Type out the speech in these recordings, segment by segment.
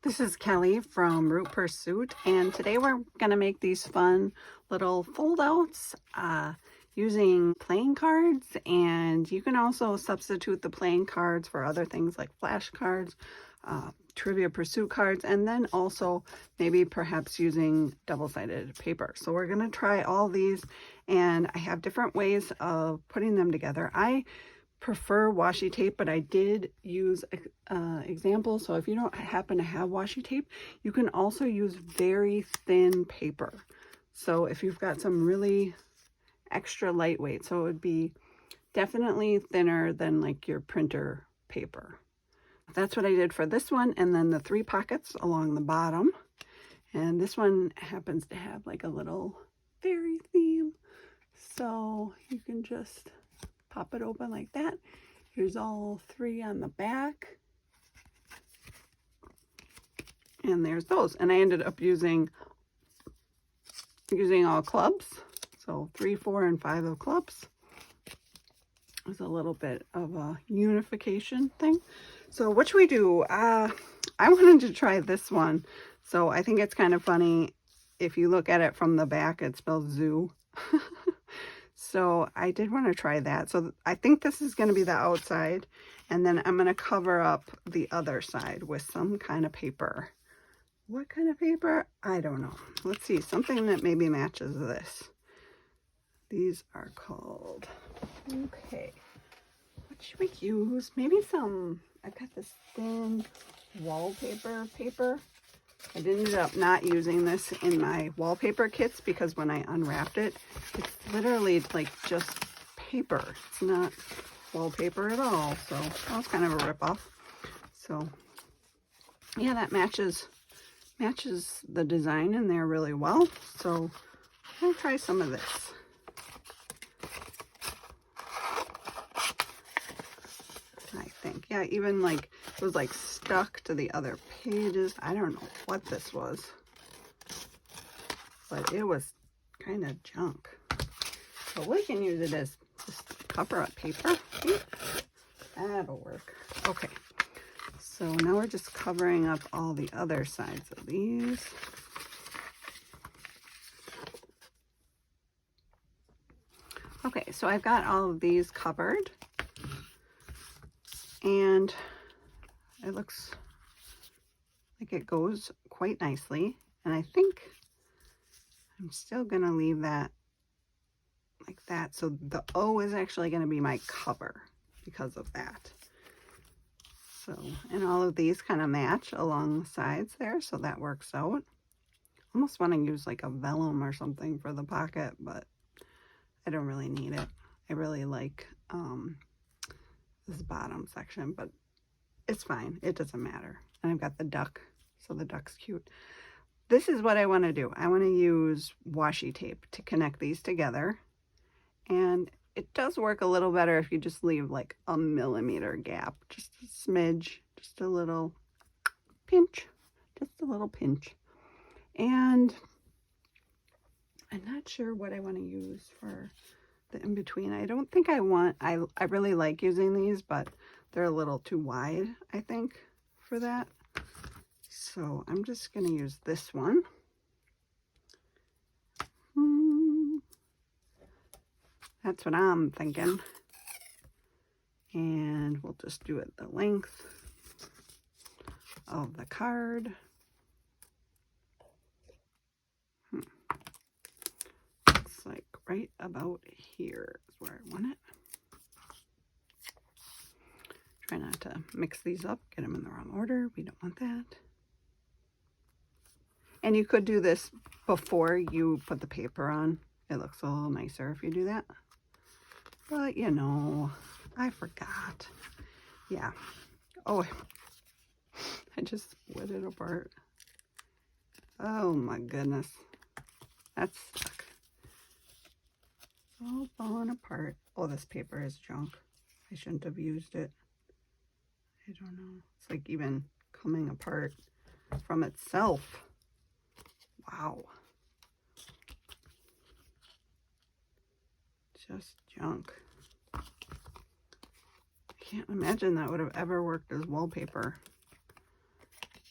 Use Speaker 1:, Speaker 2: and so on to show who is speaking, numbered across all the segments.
Speaker 1: This is Kelly from Root Pursuit, and today we're going to make these fun little foldouts using playing cards, and you can also substitute the playing cards for other things like flashcards, Trivia Pursuit cards, and then also maybe perhaps using double-sided paper. So we're going to try all these, and I have different ways of putting them together. I prefer washi tape, but I did use examples. So if you don't happen to have washi tape, you can also use very thin paper. So if you've got some really extra lightweight, so it would be definitely thinner than like your printer paper. That's what I did for this one, and then the 3 pockets along the bottom. And this one happens to have like a little fairy theme, so you can just pop it open like that. Here's all 3 on the back. And there's those. And I ended up using all clubs. So 3, 4, and 5 of clubs. It was a little bit of a unification thing. So what should we do? I wanted to try this one. So I think it's kind of funny. If you look at it from the back, it spells zoo. So I did want to try that. So I think this is going to be the outside, and then I'm going to cover up the other side with some kind of paper. What kind of paper? I don't know. Let's see, something that maybe matches this. These are called, okay, what should we use? Maybe some, I've got this thin wallpaper paper. I ended up not using this in my wallpaper kits because when I unwrapped it, it's literally like just paper. It's not wallpaper at all. So that was kind of a ripoff. So yeah, that matches the design in there really well. So I'm gonna try some of this. I think, yeah, even like it was like stuck to the other pages. I don't know what this was, but it was kind of junk. So we can use it as just cover up paper. That'll work. Okay, so now we're just covering up all the other sides of these. Okay, so I've got all of these covered, and it looks like it goes quite nicely. And I think I'm still gonna leave that like that. So the O is actually gonna be my cover because of that. So, and all of these kind of match along the sides there, so that works out. Almost want to use like a vellum or something for the pocket, but I don't really need it. I really like this bottom section, but it's fine. It doesn't matter. And I've got the duck, so the duck's cute. This is what I want to do. I want to use washi tape to connect these together. And it does work a little better if you just leave like a millimeter gap, just a smidge, just a little pinch, just a little pinch. And I'm not sure what I want to use for the in-between. I don't think I want, I really like using these, but they're a little too wide, I think, for that. So I'm just going to use this one. That's what I'm thinking. And we'll just do it the length of the card. Looks like right about here is where I want it. Try not to mix these up, get them in the wrong order. We don't want that. And you could do this before you put the paper on. It looks a little nicer if you do that. But you know, I forgot. Yeah. Oh, I just split it apart. Oh my goodness. That's stuck. It's all falling apart. Oh, this paper is junk. I shouldn't have used it. I don't know. It's like even coming apart from itself. Wow. Just junk. I can't imagine that would have ever worked as wallpaper.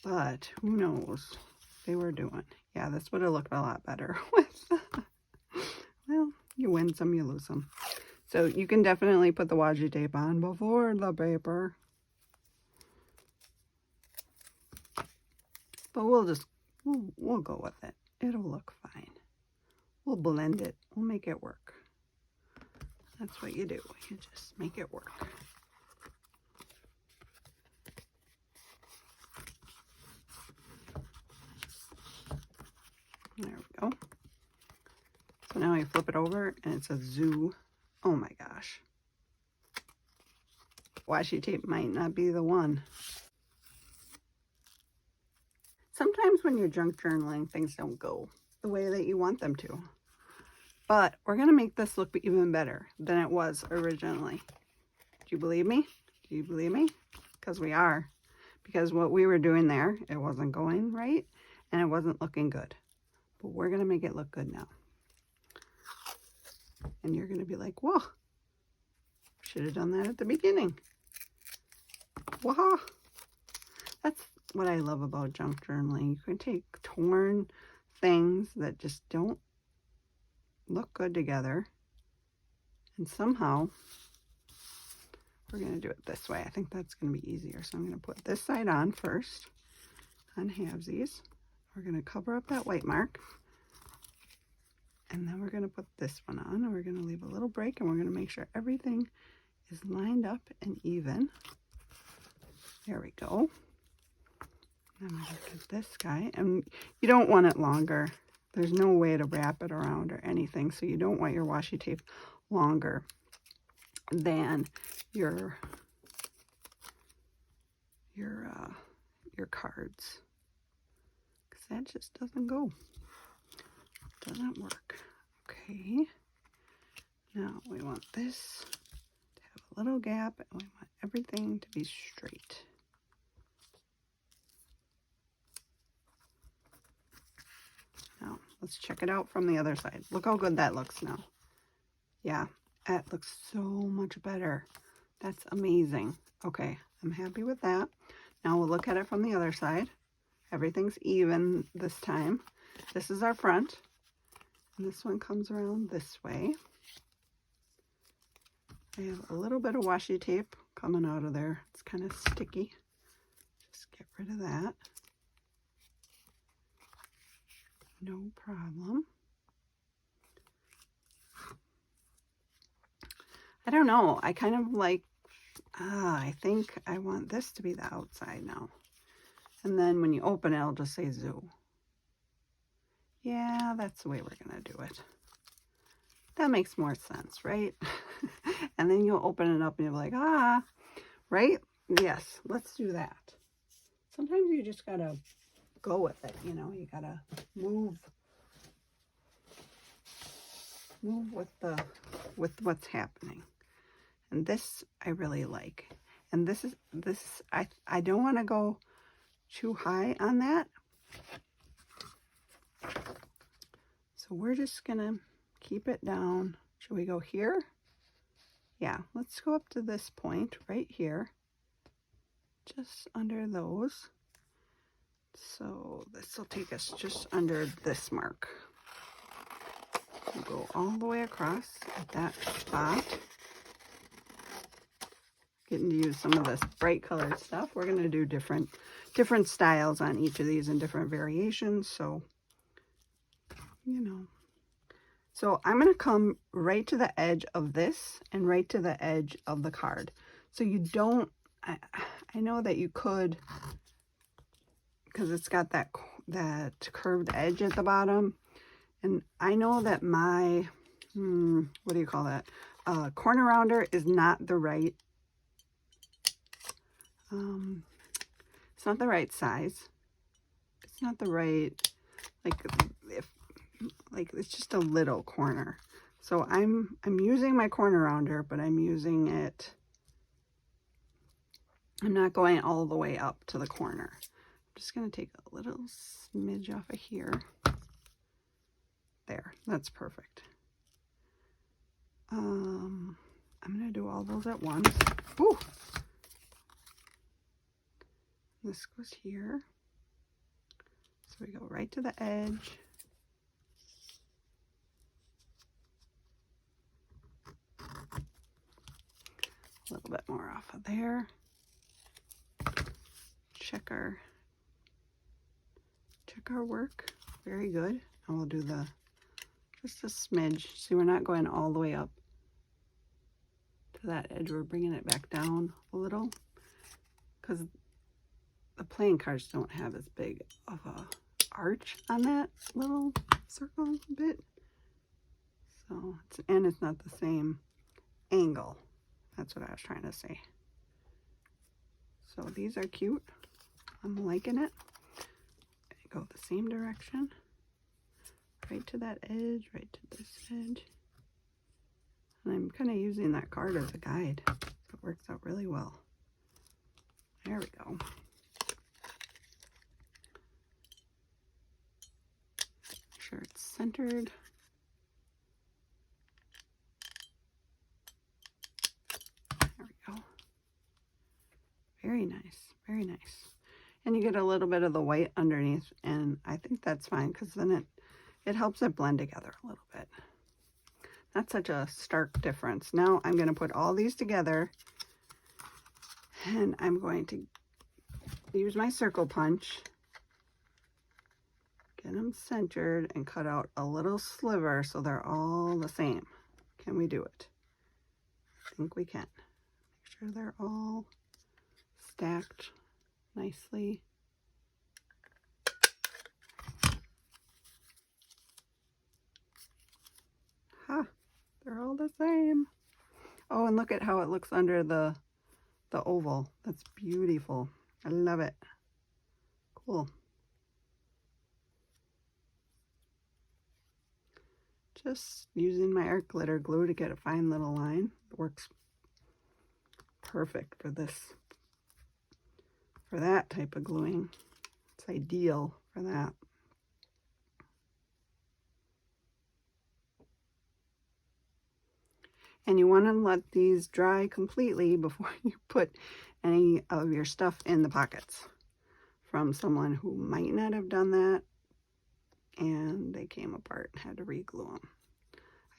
Speaker 1: But who knows? They were doing. Yeah, this would have looked a lot better with, well, you win some, you lose some. So you can definitely put the washi tape on before the paper. But we'll go with it. It'll look fine. We'll blend it. We'll make it work. That's what you do. You just make it work. There we go. So now you flip it over and it says zoo. Oh my gosh. Washi tape might not be the one. Sometimes when you're junk journaling, things don't go the way that you want them to. But we're going to make this look even better than it was originally. Do you believe me? Do you believe me? Because we are. Because what we were doing there, it wasn't going right and it wasn't looking good. But we're going to make it look good now. And you're going to be like, whoa, should have done that at the beginning. Wow. That's what I love about junk journaling. You can take torn things that just don't look good together, and somehow we're going to do it this way. I think that's going to be easier. So I'm going to put this side on first, on halvesies. We're going to cover up that white mark, and then we're going to put this one on, and we're going to leave a little break, and we're going to make sure everything is lined up and even. There we go. I'm going to get this guy, and you don't want it longer. There's no way to wrap it around or anything, so you don't want your washi tape longer than your cards, because that just doesn't go. Doesn't work. Okay. Now we want this to have a little gap, and we want everything to be straight. Now, let's check it out from the other side. Look how good that looks now. Yeah, that looks so much better. That's amazing. Okay, I'm happy with that. Now we'll look at it from the other side. Everything's even this time. This is our front. And this one comes around this way. I have a little bit of washi tape coming out of there. It's kind of sticky. Just get rid of that. No problem. I don't know. I kind of like, I think I want this to be the outside now. And then when you open it, it'll just say zoo. Yeah, that's the way we're going to do it. That makes more sense, right? And then you'll open it up and you'll be like, right? Yes, let's do that. Sometimes you just got to go with it, you know, you got to move with what's happening. And this I really like. And this I don't want to go too high on that. So we're just gonna keep it down. Should we go here? Yeah, let's go up to this point right here, just under those. So this will take us just under this mark. We'll go all the way across at that spot. Getting to use some of this bright colored stuff. We're going to do different styles on each of these and different variations. So, you know. So I'm going to come right to the edge of this and right to the edge of the card. So you don't, I know that you could, because it's got that curved edge at the bottom. And I know that my, what do you call that? Corner rounder is not the right, it's not the right size. It's not the right, like it's just a little corner. So I'm using my corner rounder, but I'm using it, I'm not going all the way up to the corner. I'm just going to take a little smidge off of here. There, that's perfect. I'm going to do all those at once. Ooh. This goes here. So we go right to the edge. A little bit more off of there. Check our work. Very good. And we'll do just a smidge. See, we're not going all the way up to that edge. We're bringing it back down a little because the playing cards don't have as big of a arch on that little circle bit. So, it's not the same angle. That's what I was trying to say. So these are cute. I'm liking it. Go the same direction. Right to that edge, right to this edge. And I'm kind of using that card as a guide. So it works out really well. There we go. Make sure it's centered. There we go. Very nice, very nice. And you get a little bit of the white underneath, and I think that's fine because then it helps it blend together a little bit. Not such a stark difference. Now I'm going to put all these together, and I'm going to use my circle punch, get them centered, and cut out a little sliver so they're all the same. Can we do it? I think we can. Make sure they're all stacked nicely. Ha! They're all the same. Oh, and look at how it looks under the oval. That's beautiful. I love it. Cool. Just using my art glitter glue to get a fine little line. It works perfect for that type of gluing. It's ideal for that. And you want to let these dry completely before you put any of your stuff in the pockets from someone who might not have done that and they came apart and had to re-glue them.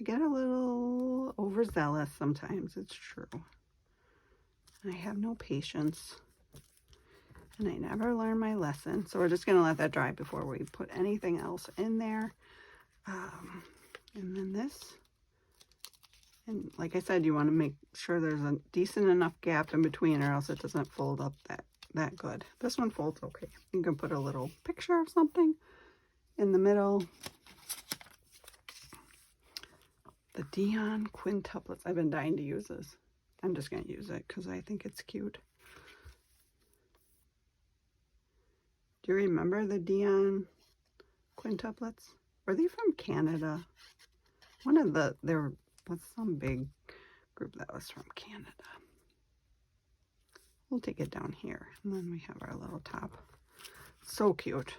Speaker 1: I get a little overzealous sometimes, it's true. And I have no patience. And I never learn my lesson. So we're just going to let that dry before we put anything else in there. And then this. And like I said, you want to make sure there's a decent enough gap in between or else it doesn't fold up that good. This one folds okay. You can put a little picture of something in the middle. The Dion quintuplets. I've been dying to use this. I'm just going to use it because I think it's cute. Do you remember the Dion quintuplets? Were they from Canada? There was some big group that was from Canada. We'll take it down here. And then we have our little top. So cute.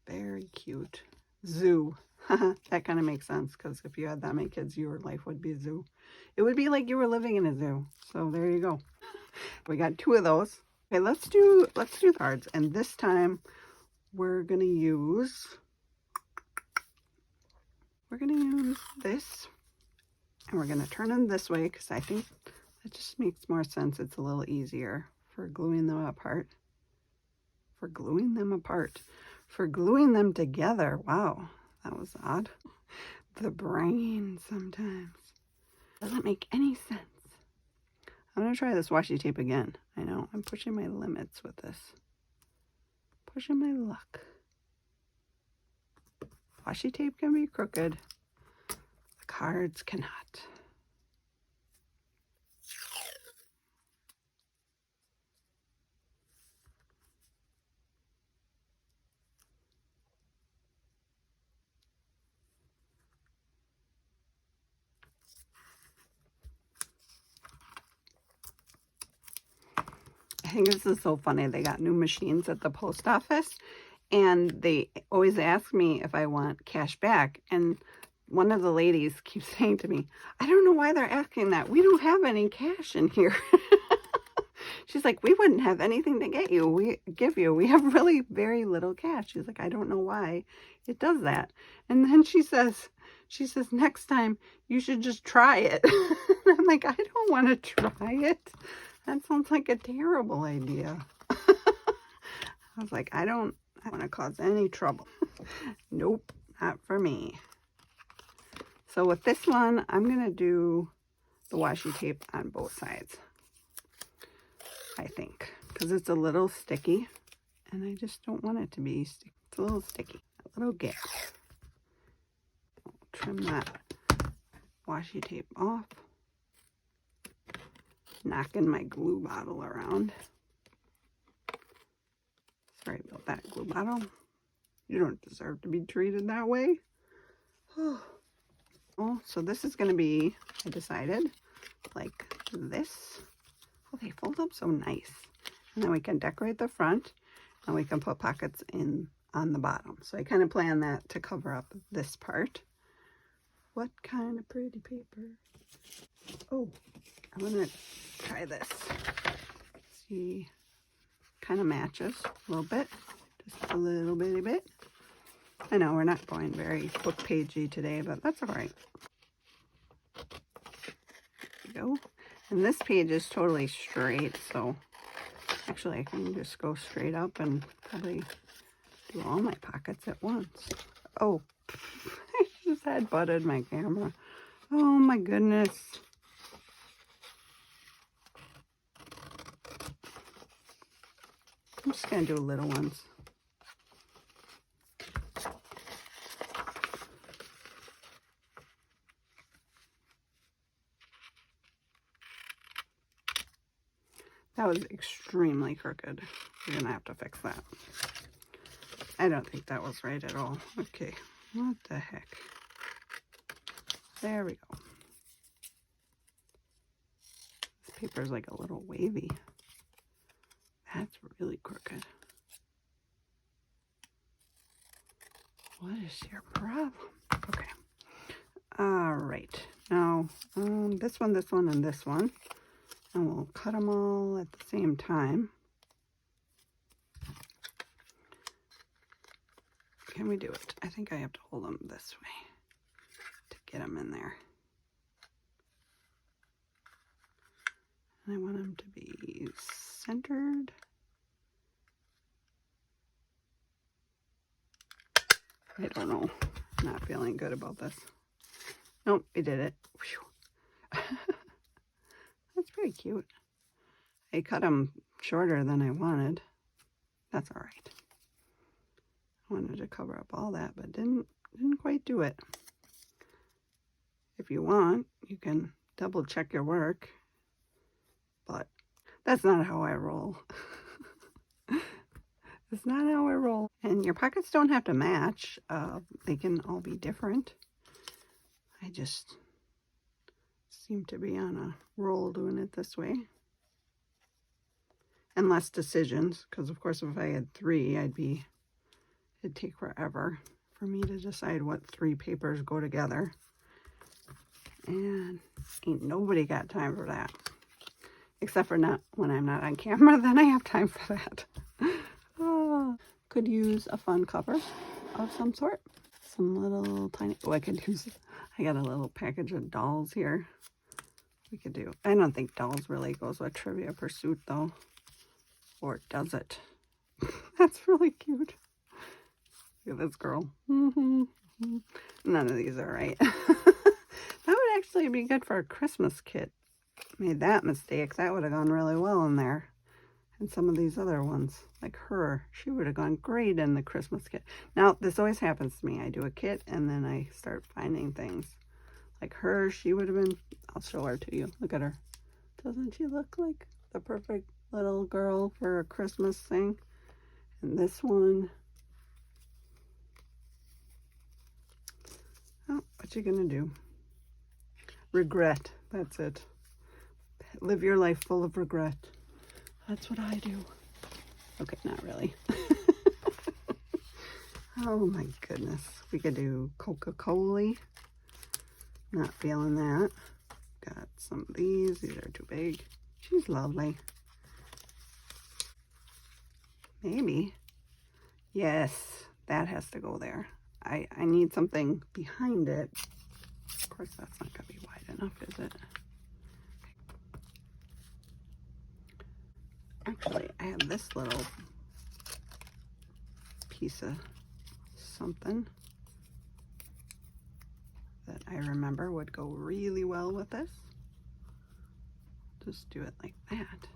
Speaker 1: Very cute. Zoo. That kind of makes sense because if you had that many kids, your life would be a zoo. It would be like you were living in a zoo. So there you go. We got 2 of those. Okay, let's do cards, and this time we're gonna use this, and we're gonna turn them this way because I think that just makes more sense. It's a little easier for gluing them apart. For gluing them together. Wow, that was odd. The brain sometimes doesn't make any sense. I'm going to try this washi tape again. I know, I'm pushing my limits with this. Pushing my luck. Washi tape can be crooked. The cards cannot. I think this is so funny. They got new machines at the post office and they always ask me if I want cash back. And one of the ladies keeps saying to me, I don't know why they're asking that. We don't have any cash in here. She's like, we wouldn't have anything to give you. We have really very little cash. She's like, I don't know why it does that. And then she says, next time you should just try it. I'm like, I don't want to try it. That sounds like a terrible idea. I was like, I don't want to cause any trouble. Nope, not for me. So with this one, I'm going to do the washi tape on both sides, I think, because it's a little sticky, and I just don't want it to be sticky. It's a little sticky, a little gap. I'll trim that washi tape off, knocking my glue bottle around. Sorry about that, glue bottle. You don't deserve to be treated that way. Oh, so this is going to be, I decided, like this. Oh, they fold up so nice. And then we can decorate the front, and we can put pockets in on the bottom. So I kind of plan that to cover up this part. What kind of pretty paper? Oh, I'm going to try this. See, kind of matches a little bit, just a little bitty bit. I know we're not going very book pagey today, but that's all right. There we go. And this page is totally straight, so actually I can just go straight up and probably do all my pockets at once. Oh, I just had butted my camera. Oh my goodness. I'm just going to do little ones. That was extremely crooked. We're going to have to fix that. I don't think that was right at all. Okay, what the heck? There we go. This paper is like a little wavy. That's really crooked. What is your problem? Okay. All right. Now, this one, and this one. And we'll cut them all at the same time. Can we do it? I think I have to hold them this way to get them in there. And I want them to be centered. I don't know. I'm not feeling good about this. Nope, we did it. That's very cute. I cut them shorter than I wanted. That's all right. I wanted to cover up all that, but didn't quite do it. If you want, you can double check your work, but that's not how I roll. It's not how I roll. And your pockets don't have to match. They can all be different. I just seem to be on a roll doing it this way. And less decisions, because of course if I had 3, it'd take forever for me to decide what 3 papers go together. And ain't nobody got time for that. Except for not when I'm not on camera, then I have time for that. Could use a fun cover of some sort. Some little tiny, I got a little package of dolls here. We could do, I don't think dolls really goes with Trivia Pursuit though. Or does it? That's really cute. Look at this girl. None of these are right. That would actually be good for a Christmas kit. Made that mistake. That would have gone really well in there. And some of these other ones, like her, she would have gone great in the Christmas kit. Now, this always happens to me. I do a kit and then I start finding things. Like her, she would have been, I'll show her to you. Look at her. Doesn't she look like the perfect little girl for a Christmas thing? And this one, oh, what you gonna do? Regret, that's it. Live your life full of regret. That's what I do. Okay, not really. Oh my goodness. We could do Coca-Cola. Not feeling that. Got some of these. These are too big. She's lovely. Maybe. Yes, that has to go there. I need something behind it. Of course, that's not going to be wide enough, is it? Actually, I have this little piece of something that I remember would go really well with this. Just do it like that.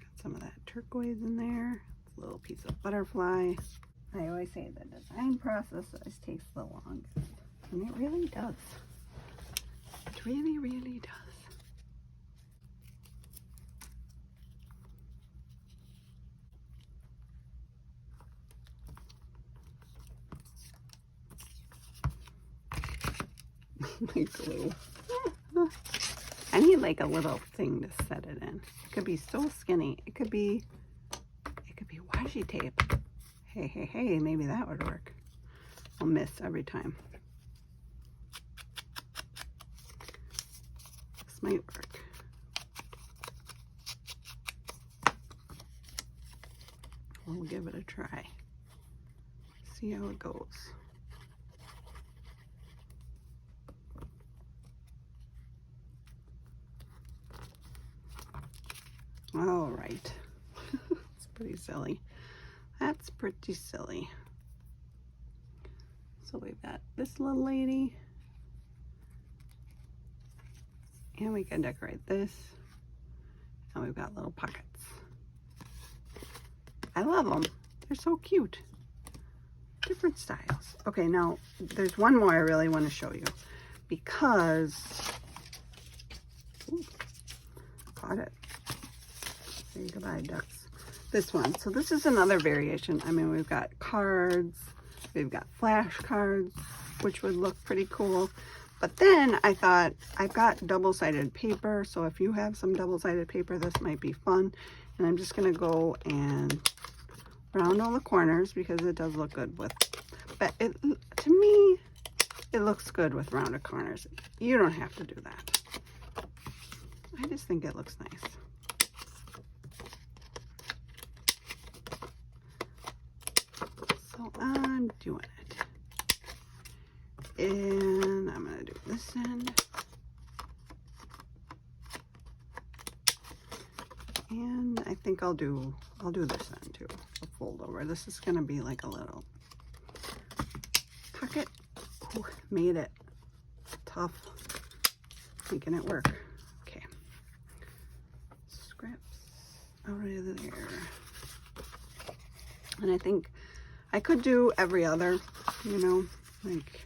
Speaker 1: Got some of that turquoise in there. A little piece of butterfly. I always say the design process always takes the longest, and it really does. It really, really does. My glue. I need like a little thing to set it in. It could be so skinny. It could be washi tape. Hey, maybe that would work. I'll miss every time. This might work. We'll give it a try. See how it goes. All right. It's pretty silly. That's pretty silly. So we've got this little lady. And we can decorate this. And we've got little pockets. I love them. They're so cute. Different styles. Okay, now there's one more I really want to show you. Because... Ooh, caught it. Say goodbye, ducks. This one. So this is another variation. I mean, we've got cards, we've got flashcards, which would look pretty cool. But then I thought, I've got double-sided paper, so if you have some double-sided paper, this might be fun. And I'm just going to go and round all the corners because it does look good with, but to me, it looks good with rounded corners. You don't have to do that. I just think it looks nice. So I'm doing it. And I'm going to do this end. And I think I'll do this end too. A fold over. This is going to be like a little pocket. Ooh, made it. Tough. Making it work. Okay. Scraps out of there. And I think I could do every other, you know, like,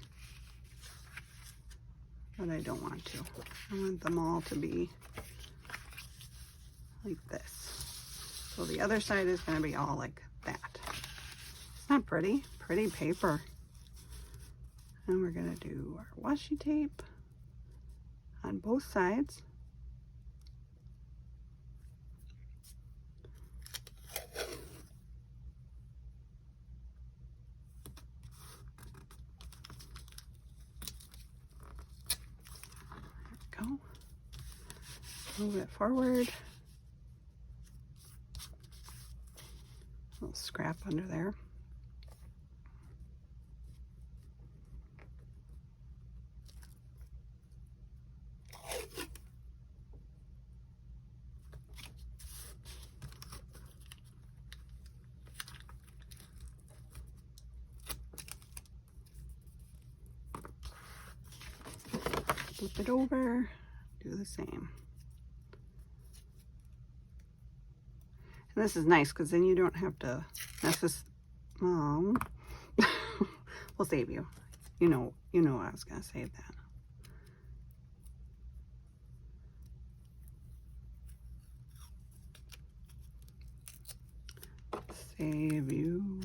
Speaker 1: but I don't want to. I want them all to be like this. So the other side is going to be all like that. It's not pretty. Pretty paper. And we're going to do our washi tape on both sides. There we go. Move it forward. A little scrap under there. Flip it over, do the same. And this is nice because then you don't have to mess this. We'll save you. You know I was gonna save that. Save you.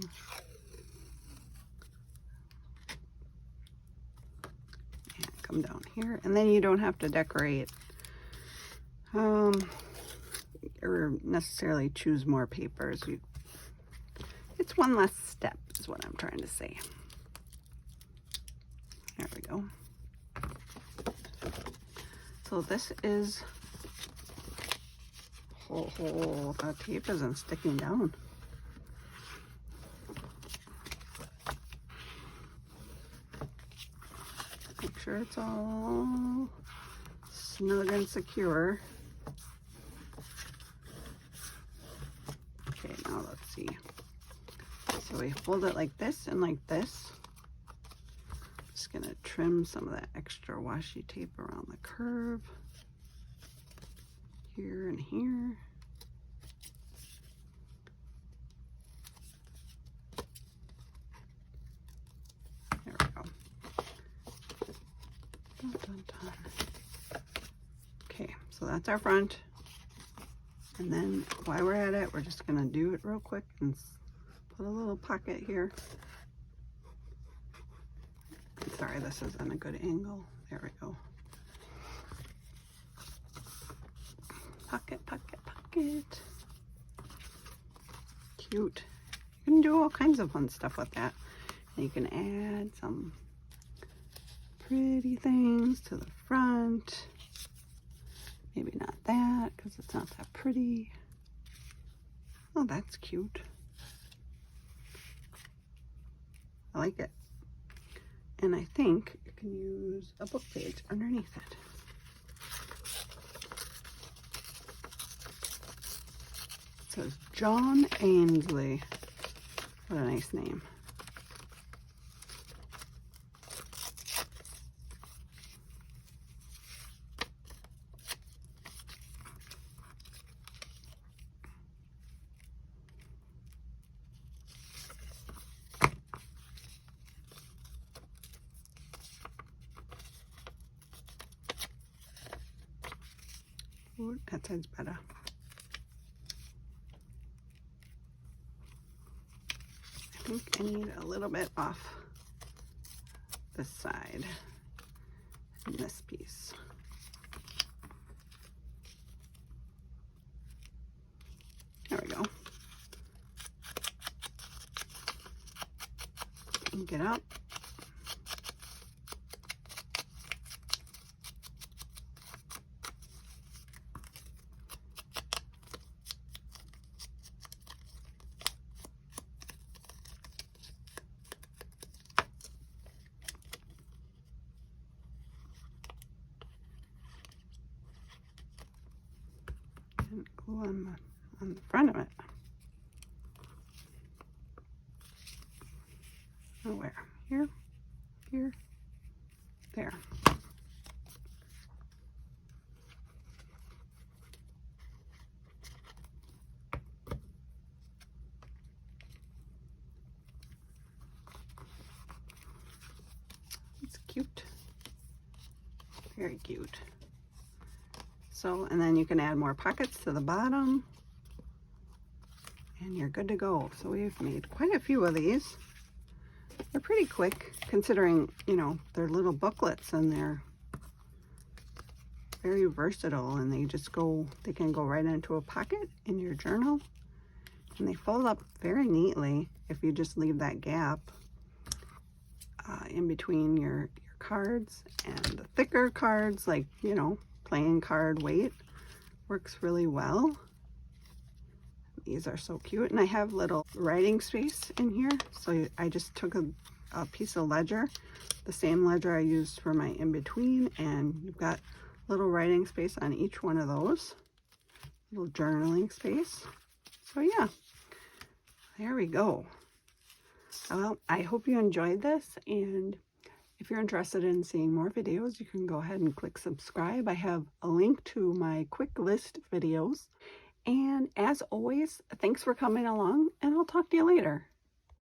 Speaker 1: And come down here, and then you don't have to decorate. Or necessarily choose more papers. It's one less step is what I'm trying to say. There we go. So this is The tape isn't sticking down. Make sure it's all snug and secure. Okay, now let's see. So we hold it like this and like this. Just gonna trim some of that extra washi tape around the curve. Here and here. There we go. Dun, dun, dun. Okay, so that's our front. And then while we're at it, we're just gonna do it real quick and put a little pocket here. Sorry, this isn't a good angle. There we go. Pocket, pocket, pocket. Cute. You can do all kinds of fun stuff with that. And you can add some pretty things to the front. Maybe not that, because it's not that pretty. Oh, that's cute. I like it. And I think you can use a book page underneath it. It says John Ainsley. What a nice name. Ooh, that side's better. I think I need a little bit off this side and this piece. There we go. And get up. And glue on the front of it. Oh, where? Here, here, there. It's cute. Very cute. So, and then you can add more pockets to the bottom and you're good to go. So we've made quite a few of these. They're pretty quick considering, you know, they're little booklets and they're very versatile and they just go, they can go right into a pocket in your journal and they fold up very neatly if you just leave that gap in between your cards. And the thicker cards, like, you know, playing card weight, works really well. These are so cute. And I have little writing space in here. So I just took a piece of ledger, the same ledger I used for my in-between, and you've got little writing space on each one of those. Little journaling space. So yeah, there we go. Well, I hope you enjoyed this, and if you're interested in seeing more videos, you can go ahead and click subscribe. I have a link to my quick list videos. And as always, thanks for coming along, and I'll talk to you later.